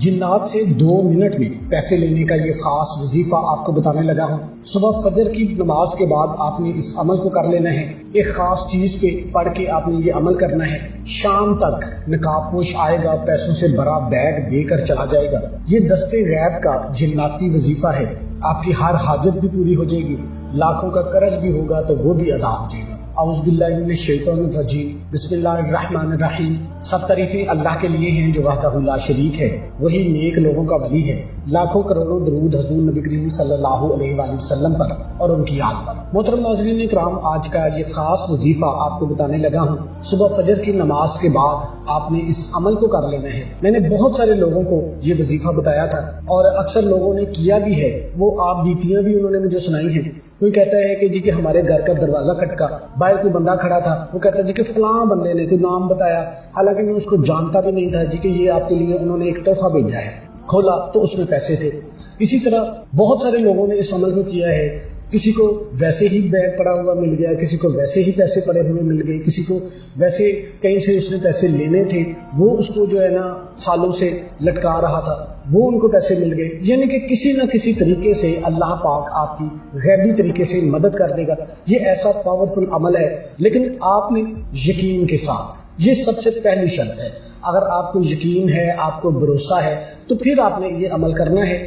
جنات سے 2 منٹ میں پیسے لینے کا یہ خاص وظیفہ آپ کو بتانے لگا ہوں۔ صبح فجر کی نماز کے بعد آپ نے اس عمل کو کر لینا ہے۔ ایک خاص چیز پہ پڑھ کے آپ نے یہ عمل کرنا ہے۔ شام تک نقاب پوش آئے گا، پیسوں سے بھرا بیگ دے کر چلا جائے گا۔ یہ دستے غیب کا جناتی وظیفہ ہے۔ آپ کی ہر حاجت بھی پوری ہو جائے گی، لاکھوں کا قرض بھی ہوگا تو وہ بھی ادا ہو جائے گا۔ اعوذ باللہ من الشیطان الرجیم، بسم اللہ الرحمن الرحیم۔ سب تعریفیں اللہ کے لیے ہیں جو وحدہ لا شریک ہے، وہی نیک لوگوں کا ولی ہے۔ لاکھوں کروڑوں درود حضور نبی کریم صلی اللہ علیہ وآلہ وسلم پر اور ان کی آل پر۔ محترم ناظرین اکرام، آج کا یہ خاص وظیفہ آپ کو بتانے لگا ہوں۔ صبح فجر کی نماز کے بعد آپ نے اس عمل کو کر لینا ہے۔ میں نے بہت سارے لوگوں کو یہ وظیفہ بتایا تھا اور اکثر لوگوں نے کیا بھی ہے۔ وہ آپ بیتیاں بھی انہوں نے مجھے سنائی ہیں۔ کوئی کہتا ہے کہ جی کہ ہمارے گھر کا دروازہ کھٹکا، باہر کوئی بندہ کھڑا تھا، وہ کہتا ہے جی کہ فلاں بندے نے کوئی نام بتایا، حالانکہ میں اس کو جانتا بھی نہیں تھا، جی کہ یہ آپ کے لیے انہوں نے ایک تحفہ بھیجا ہے۔ کھولا تو اس میں پیسے تھے۔ اسی طرح بہت سارے لوگوں نے اس عمل کو کیا ہے۔ کسی کو ویسے ہی بیگ پڑا ہوا مل گیا، کسی کو ویسے ہی پیسے پڑے ہوئے مل گئے، کسی کو ویسے کہیں سے اس نے پیسے لینے تھے، وہ اس کو جو ہے نا سالوں سے لٹکا رہا تھا، وہ ان کو پیسے مل گئے۔ یعنی کہ کسی نہ کسی طریقے سے اللہ پاک آپ کی غیبی طریقے سے مدد کر دے گا۔ یہ ایسا پاورفل عمل ہے، لیکن آپ نے یقین کے ساتھ، یہ سب سے پہلی شرط ہے۔ اگر آپ کو یقین ہے، آپ کو بھروسہ ہے، تو پھر آپ نے یہ عمل کرنا ہے۔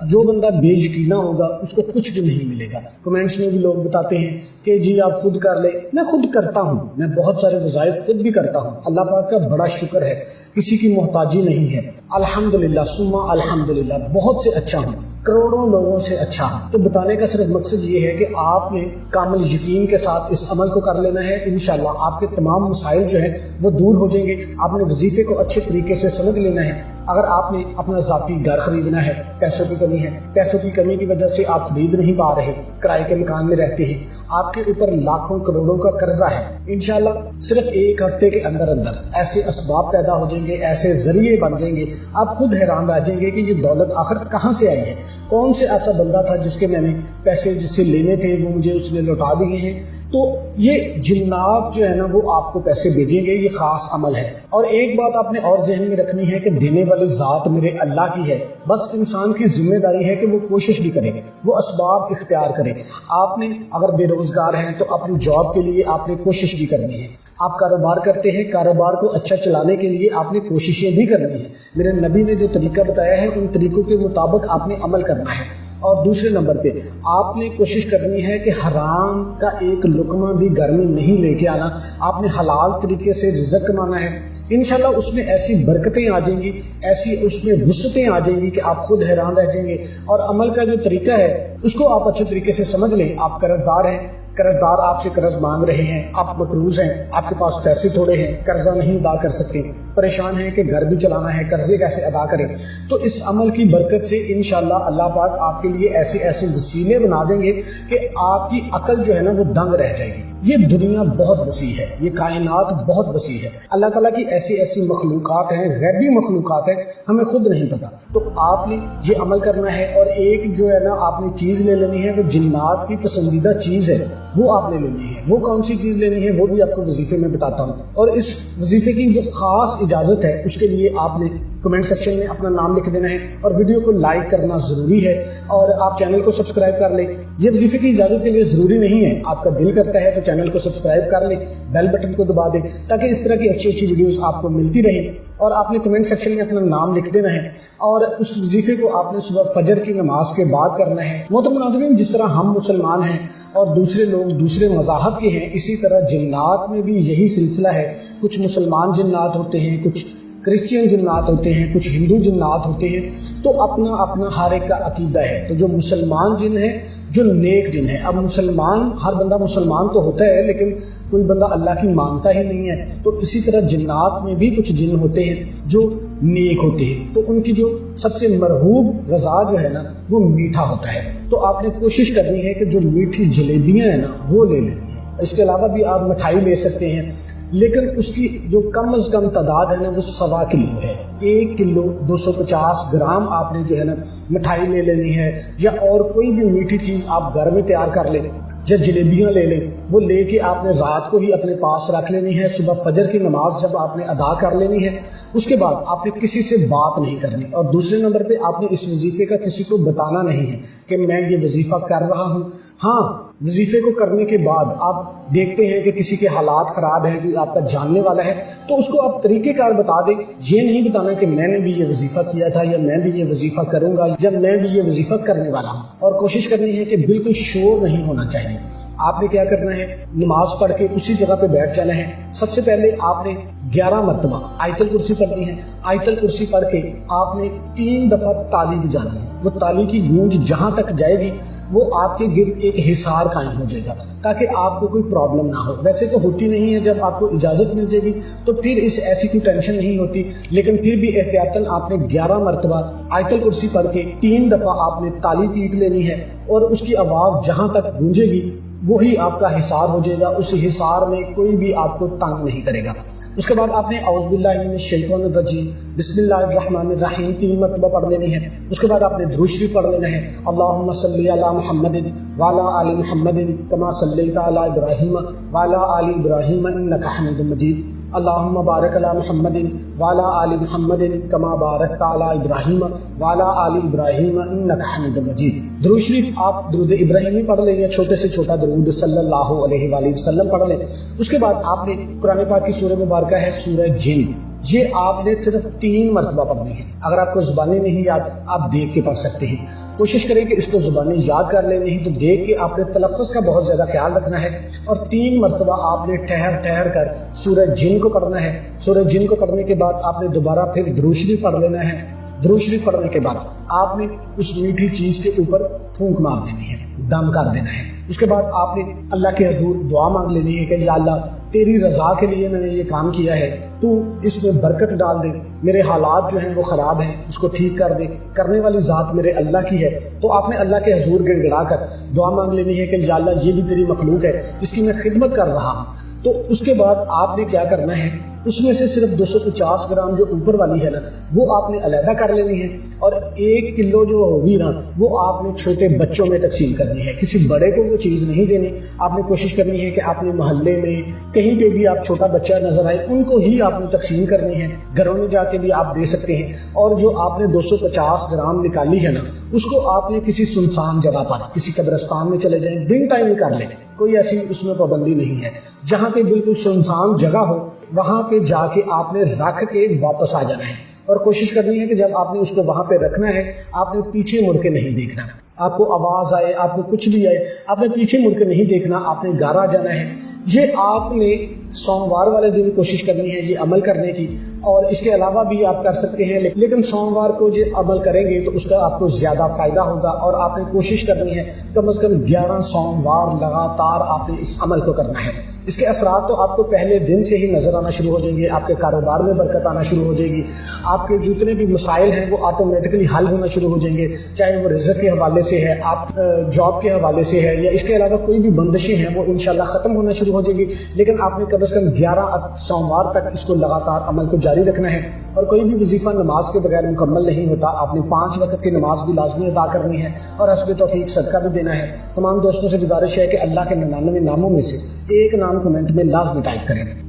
جو بندہ بے یقینہ ہوگا اس کو کچھ بھی نہیں ملے گا۔ کمنٹس میں بھی لوگ بتاتے ہیں کہ جی آپ خود کر لیں۔ میں خود کرتا ہوں، میں بہت سارے وظائف خود بھی کرتا ہوں۔ اللہ پاک کا بڑا شکر ہے، کسی کی محتاجی نہیں ہے، الحمدللہ ثم الحمدللہ، بہت سے اچھا ہوں، کروڑوں لوگوں سے اچھا ہوں۔ تو بتانے کا صرف مقصد یہ ہے کہ آپ نے کامل یقین کے ساتھ اس عمل کو کر لینا ہے۔ انشاءاللہ آپ کے تمام مسائل جو ہیں وہ دور ہو جائیں گے۔ آپ نے وظیفے کو اچھے طریقے سے سمجھ لینا ہے۔ اگر آپ نے اپنا ذاتی گھر خریدنا ہے، پیسوں کی کمی ہے، پیسوں کی کمی کی وجہ سے آپ خرید نہیں پا رہے، کرائے کے مکان میں رہتے ہیں، آپ کے اوپر لاکھوں کروڑوں کا قرضہ ہے، انشاءاللہ صرف 1 ہفتے کے اندر ایسے اسباب پیدا ہو جائیں گے، ایسے ذریعے بن جائیں گے، آپ خود حیران رہ جائیں گے کہ یہ دولت آخر کہاں سے آئی ہے۔ کون سے ایسا بندہ تھا جس کے میں نے پیسے جس سے لینے تھے وہ مجھے اس نے لوٹا دیے ہیں۔ تو یہ جنات جو ہے نا وہ آپ کو پیسے بھیجیں گے۔ یہ خاص عمل ہے۔ اور ایک بات آپ نے اور ذہن میں رکھنی ہے کہ دینے والی ذات میرے اللہ کی ہے، بس انسان کی ذمہ داری ہے کہ وہ کوشش بھی کرے، وہ اسباب اختیار کرے۔ آپ نے اگر بے روزگار ہیں تو اپنی جاب کے لیے آپ نے کوشش بھی کرنی ہے۔ آپ کاروبار کرتے ہیں، کاروبار کو اچھا چلانے کے لیے آپ نے کوششیں بھی کرنی ہیں۔ میرے نبی نے جو طریقہ بتایا ہے ان طریقوں کے مطابق آپ نے عمل کرنا ہے۔ اور دوسرے نمبر پہ آپ نے کوشش کرنی ہے کہ حرام کا ایک لقمہ بھی گھر میں نہیں لے کے آنا، آپ نے حلال طریقے سے رزق کمانا ہے۔ انشاءاللہ اس میں ایسی برکتیں آ جائیں گی، ایسی اس میں وسعتیں آ جائیں گی کہ آپ خود حیران رہ جائیں گے۔ اور عمل کا جو طریقہ ہے اس کو آپ اچھے طریقے سے سمجھ لیں۔ آپ قرض دار ہیں، قرض دار آپ سے قرض مانگ رہے ہیں، آپ مقروض ہیں، آپ کے پاس پیسے تھوڑے ہیں، قرضہ نہیں ادا کر سکتے، پریشان ہیں کہ گھر بھی چلانا ہے، قرضے کیسے ادا کریں، تو اس عمل کی برکت سے انشاءاللہ اللہ پاک آپ کے لیے ایسے ایسے وسیلے بنا دیں گے کہ آپ کی عقل جو ہے نا وہ دنگ رہ جائے گی۔ یہ دنیا بہت وسیع ہے، یہ کائنات بہت وسیع ہے، اللہ تعالیٰ کی ایسی ایسی مخلوقات ہیں، غیبی مخلوقات ہیں، ہمیں خود نہیں پتہ۔ تو آپ نے یہ عمل کرنا ہے۔ اور ایک جو ہے نا آپ نے چیز لے لینی ہے، وہ جنات کی پسندیدہ چیز ہے، وہ آپ نے لینی ہے۔ وہ کون سی چیز لینی ہے وہ بھی آپ کو وظیفے میں بتاتا ہوں۔ اور اس وظیفے کی جو خاص اجازت ہے اس کے لیے آپ نے کمنٹ سیکشن میں اپنا نام لکھ دینا ہے اور ویڈیو کو لائک کرنا ضروری ہے، اور آپ چینل کو سبسکرائب کر لیں۔ یہ وظیفے کی اجازت کے لیے ضروری نہیں ہے، آپ کا دل کرتا ہے تو چینل کو سبسکرائب کر لیں، بیل بٹن کو دبا دیں تاکہ اس طرح کی اچھی اچھی ویڈیوز آپ کو ملتی رہیں۔ اور آپ نے کمنٹ سیکشن میں اپنا نام لکھ دینا ہے، اور اس وظیفے کو آپ نے صبح فجر کی نماز کے بعد کرنا ہے۔ محترم ناظرین، جس طرح ہم مسلمان ہیں اور دوسرے لوگ دوسرے مذاہب کے ہیں، اسی طرح جنات میں بھی یہی سلسلہ ہے۔ کچھ مسلمان جنات ہوتے ہیں، کچھ کرسچین جنات ہوتے ہیں، کچھ ہندو جنات ہوتے ہیں، تو اپنا اپنا ہر ایک کا عقیدہ ہے۔ تو جو مسلمان جن ہیں، جو نیک جن ہیں، اب مسلمان ہر بندہ مسلمان تو ہوتا ہے لیکن کوئی بندہ اللہ کی مانتا ہی نہیں ہے، تو اسی طرح جنات میں بھی کچھ جن ہوتے ہیں جو نیک ہوتے ہیں، تو ان کی جو سب سے مرغوب غذا جو ہے نا وہ میٹھا ہوتا ہے۔ تو آپ نے کوشش کرنی ہے کہ جو میٹھی جلیبیاں ہیں نا وہ لے لینی ہے۔ اس کے علاوہ بھی آپ مٹھائی لے سکتے ہیں، لیکن اس کی جو کم از کم تعداد ہے نا وہ 1.25 کلو ہے۔ 1 کلو 250 گرام آپ نے جو ہے نا مٹھائی لے لینی ہے، یا اور کوئی بھی میٹھی چیز آپ گھر میں تیار کر لیں، یا جلیبیاں لے لیں، وہ لے کے آپ نے رات کو ہی اپنے پاس رکھ لینی ہے۔ صبح فجر کی نماز جب آپ نے ادا کر لینی ہے، اس کے بعد آپ نے کسی سے بات نہیں کرنی، اور دوسرے نمبر پہ آپ نے اس وظیفے کا کسی کو بتانا نہیں ہے کہ میں یہ وظیفہ کر رہا ہوں۔ ہاں، وظیفے کو کرنے کے بعد آپ دیکھتے ہیں کہ کسی کے حالات خراب ہیں، کوئی آپ کا جاننے والا ہے، تو اس کو آپ طریقہ کار بتا دیں۔ یہ نہیں بتانا کہ میں نے بھی یہ وظیفہ کیا تھا، یا میں بھی یہ وظیفہ کروں گا، یا میں بھی یہ وظیفہ کرنے والا ہوں۔ اور کوشش کرنی ہے کہ بالکل شور نہیں ہونا چاہیے۔ آپ نے کیا کرنا ہے، نماز پڑھ کے اسی جگہ پہ بیٹھ جانا ہے۔ سب سے پہلے آپ نے 11 مرتبہ آیت الکرسی پڑھنی ہے۔ آیت الکرسی پڑھ کے آپ نے 3 دفعہ تالی بجانی ہے۔ وہ تالی کی گونج جہاں تک جائے گی وہ آپ کے گرد ایک حصار قائم ہو جائے گا، تاکہ آپ کو کوئی پرابلم نہ ہو۔ ویسے تو ہوتی نہیں ہے، جب آپ کو اجازت مل جائے گی تو پھر ایسی کوئی ٹینشن نہیں ہوتی، لیکن پھر بھی احتیاطاً آپ نے 11 مرتبہ آیت الکرسی پڑھ کے 3 دفعہ آپ نے تالی پیٹ لینی ہے، اور اس کی آواز جہاں تک گونجے گی وہی آپ کا حصار ہو جائے گا۔ اس حصار میں کوئی بھی آپ کو تنگ نہیں کرے گا۔ اس کے بعد آپ نے اعوذ باللہ من الشیطان الرجیم بسم اللہ الرحمن الرحیم 3 مرتبہ پڑھ لینی ہے۔ اس کے بعد آپ نے درود شریف پڑھ لینا ہے، اللہم صلی علی محمد وعلی آل محمد کما صلیت علی ابراہیم وعلی آل ابراہیم انک حمید مجید، اللہم بارک علی محمد وعلی آل محمد کما بارکت علی ابراہیم وعلی آل ابراہیم انک حمید مجید۔ درود شریف آپ درود ابراہیمی پڑھ لیں یا چھوٹے سے چھوٹا درود صلی اللہ علیہ وآلہ وسلم پڑھ لیں۔ اس کے بعد آپ نے قرآن پاک کی سورہ مبارکہ ہے سورہ جن، یہ آپ نے صرف 3 مرتبہ پڑھنی ہے۔ اگر آپ کو زبانی نہیں یاد آپ دیکھ کے پڑھ سکتے ہیں، کوشش کریں کہ اس کو زبانی یاد کر لیں، نہیں تو دیکھ کے آپ نے تلفظ کا بہت زیادہ خیال رکھنا ہے۔ اور 3 مرتبہ آپ نے ٹھہر کر سورہ جن کو پڑھنا ہے۔ سورہ جن کو پڑھنے کے بعد آپ نے دوبارہ پھر درود شریف پڑھ لینا ہے۔ درود شریف پڑھنے کے بعد آپ نے اس میٹھی چیز کے اوپر پھونک مار دینی ہے، دم کر دینا ہے۔ اس کے بعد آپ نے اللہ کے حضور دعا مانگ لینی ہے کہ یا اللہ تیری رضا کے لیے میں نے یہ کام کیا ہے، تو اس میں برکت ڈال دے، میرے حالات جو ہیں وہ خراب ہیں اس کو ٹھیک کر دے، کرنے والی ذات میرے اللہ کی ہے۔ تو آپ نے اللہ کے حضور گڑ گڑا کر دعا مانگ لینی ہے کہ یا اللہ یہ بھی تیری مخلوق ہے، اس کی میں خدمت کر رہا ہوں۔ تو اس کے بعد آپ نے کیا کرنا ہے، اس میں سے صرف 250 گرام جو اوپر والی ہے نا وہ آپ نے علیحدہ کر لینی ہے، اور 1 کلو جو ہوگی نا وہ آپ نے چھوٹے بچوں میں تقسیم کرنی ہے۔ کسی بڑے کو وہ چیز نہیں دینی۔ آپ نے کوشش کرنی ہے کہ اپنے محلے میں کہیں پہ بھی آپ چھوٹا بچہ نظر آئے ان کو ہی آپ نے تقسیم کرنی ہے۔ گھروں میں جا کے بھی آپ دے سکتے ہیں، اور جو آپ نے 250 گرام نکالی ہے نا اس کو آپ نے کسی سنسان جگہ پر کسی قبرستان میں چلے جائیں، دن ٹائم کر لیں، کوئی ایسی اس میں پابندی نہیں ہے۔ جہاں پہ بالکل سنسان جگہ ہو وہاں پہ جا کے آپ نے رکھ کے واپس آ جانا ہے، اور کوشش کرنی ہے کہ جب آپ نے اس کو وہاں پہ رکھنا ہے آپ نے پیچھے مڑ کے نہیں دیکھنا۔ آپ کو آواز آئے، آپ کو کچھ بھی آئے، آپ نے پیچھے مڑ کے نہیں دیکھنا، آپ نے گارا جانا ہے۔ یہ آپ نے سوموار والے دن کوشش کرنی ہے یہ عمل کرنے کی، اور اس کے علاوہ بھی آپ کر سکتے ہیں، لیکن سوموار کو یہ عمل کریں گے تو اس کا آپ کو زیادہ فائدہ ہوگا، اور آپ نے کوشش کرنی ہے کم از کم 11 سوموار لگاتار آپ نے اس عمل کو کرنا ہے۔ اس کے اثرات تو آپ کو پہلے دن سے ہی نظر آنا شروع ہو جائیں گے، آپ کے کاروبار میں برکت آنا شروع ہو جائے گی، آپ کے جتنے بھی مسائل ہیں وہ آٹومیٹکلی حل ہونا شروع ہو جائیں گے، چاہے وہ رزق کے حوالے سے ہے، آپ جاب کے حوالے سے ہے، یا اس کے علاوہ کوئی بھی بندشیں ہیں وہ انشاءاللہ ختم ہونا شروع ہو جائیں گی۔ لیکن آپ نے کم از کم 11 سوموار تک اس کو لگاتار عمل کو جاری رکھنا ہے۔ اور کوئی بھی وظیفہ نماز کے بغیر مکمل نہیں ہوتا، آپ نے 5 وقت کی نماز بھی لازمی ادا کرنی ہے، اور حسب توفیق صدقہ بھی دینا ہے۔ تمام دوستوں سے گزارش ہے کہ اللہ کے 99 ناموں میں سے ایک نام کمنٹ میں لازمی ٹائپ کریں۔